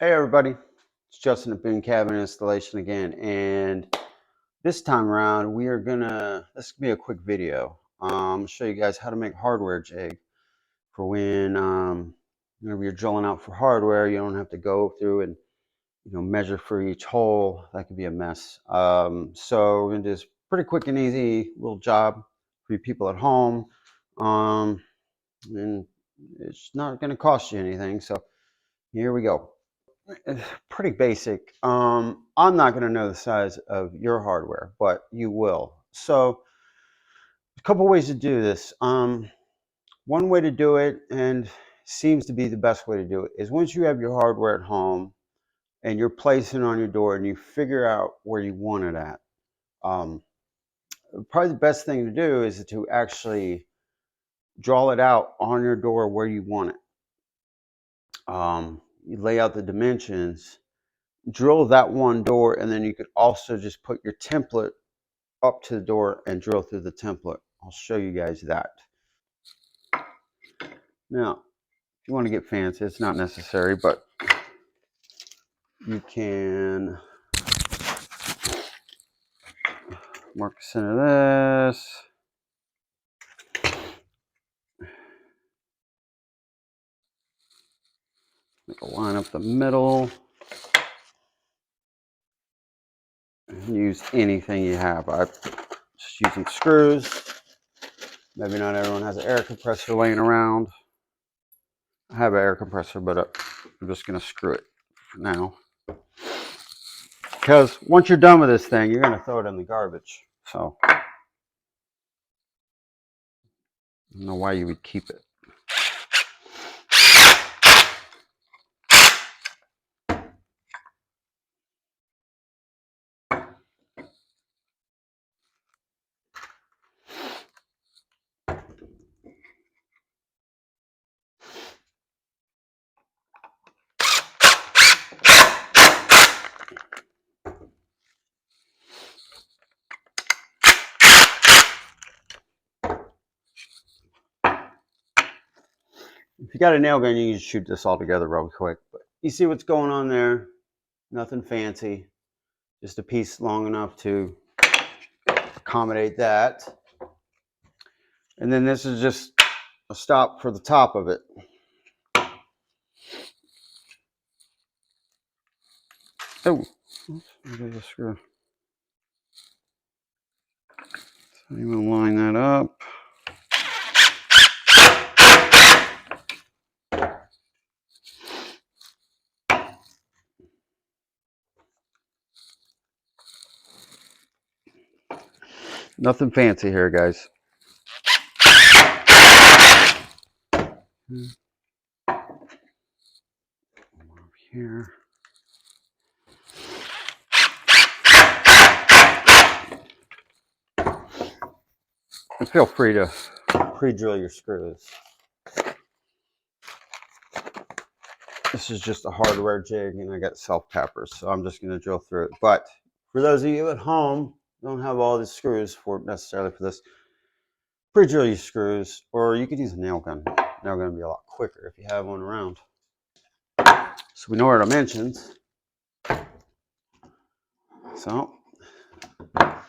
Hey everybody, it's Justin at Boone Cabin Installation again, and this time around we are this will be a quick video. Show you guys how to make hardware jig for when whenever you're drilling out for hardware, you don't have to go through and measure for each hole. That could be a mess. So we're gonna do this pretty quick and easy little job for you people at home, and it's not going to cost you anything. So here we go. It's pretty basic. I'm not going to know the size of your hardware, but you will. So a couple ways to do this. One way to do it, and seems to be the best way to do it, is once you have your hardware at home and you're placing it on your door and you figure out where you want it at. Probably the best thing to do is to actually draw it out on your door where you want it. You lay out the dimensions, drill that one door, and then you could also just put your template up to the door and drill through the template. I'll show you guys that. Now, if you want to get fancy, it's not necessary, but you can mark the center of this. Make a line up the middle. And use anything you have. I'm just using screws. Maybe not everyone has an air compressor laying around. I have an air compressor, but I'm just going to screw it for now. Because once you're done with this thing, you're going to throw it in the garbage. So I don't know why you would keep it. If you got a nail gun, you can just shoot this all together real quick. But you see what's going on there? Nothing fancy. Just a piece long enough to accommodate that. And then this is just a stop for the top of it. Oh, there's a screw. So you want to line that up. Nothing fancy here, guys. Over here. And feel free to pre-drill your screws. This is just a hardware jig, and I got self-tappers, so I'm just going to drill through it. But for those of you at home, don't have all the screws necessarily for this, pre-drill your screws, or you could use a nail gun. Nail gun would be a lot quicker if you have one around. So we know our dimensions. So what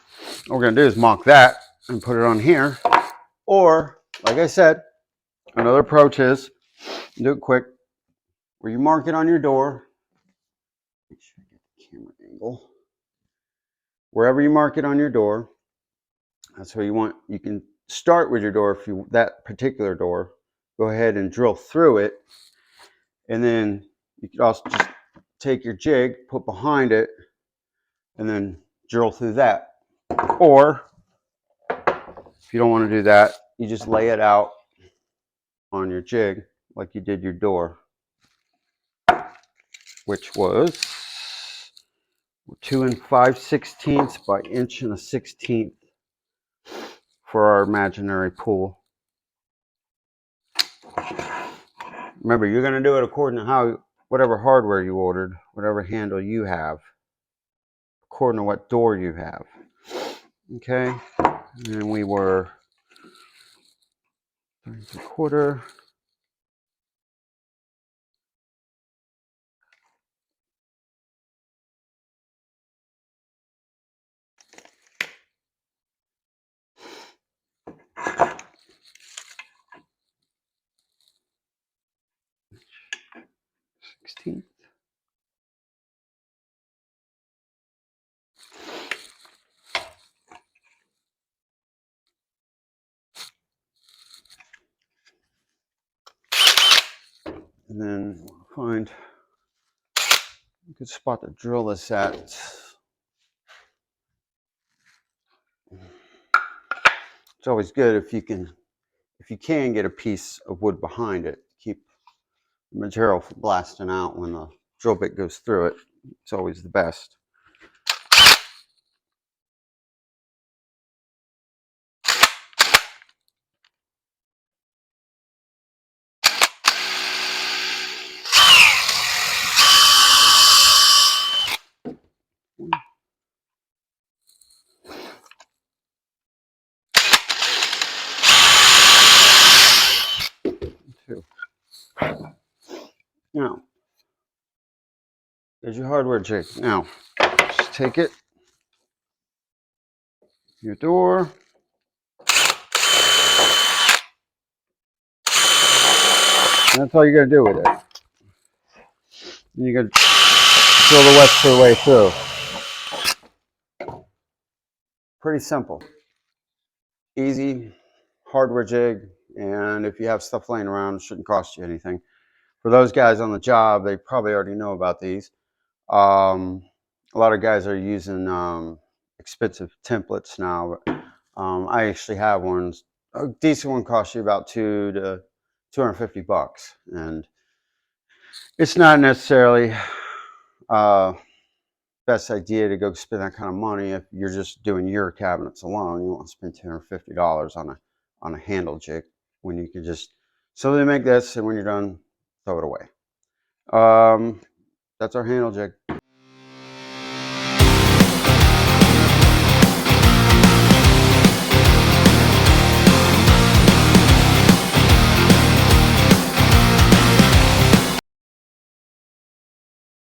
we're going to do is mock that and put it on here. Or, like I said, another approach is, do it quick, where you mark it on your door. Make sure I get the camera angle. Wherever you mark it on your door, that's where you want. You can start with your door if you that particular door. Go ahead and drill through it, and then you could also just take your jig, put behind it, and then drill through that. Or if you don't want to do that, you just lay it out on your jig like you did your door, which was 2 5/16 by 1 1/16 for our imaginary pool. Remember, you're going to do it according to whatever hardware you ordered, whatever handle you have, according to what door you have. Okay, and we were 3 3/4. And then find a good spot to drill this at. It's always good if you can get a piece of wood behind it, keep the material from blasting out when the drill bit goes through it. It's always the best. Two. Now, there's your hardware jig. Now, just take it, your door, and that's all you're going to do with it. And you're going to drill the rest of the way through. Pretty simple. Easy hardware jig, and if you have stuff laying around, it shouldn't cost you anything. For those guys on the job, they probably already know about these. A lot of guys are using expensive templates now. I actually have one. A decent one costs you about $200 to $250, and it's not necessarily best idea to go spend that kind of money if you're just doing your cabinets alone. You won't spend $250 on a handle jig when you can just simply make this, and when you're done, throw it away. That's our handle jig.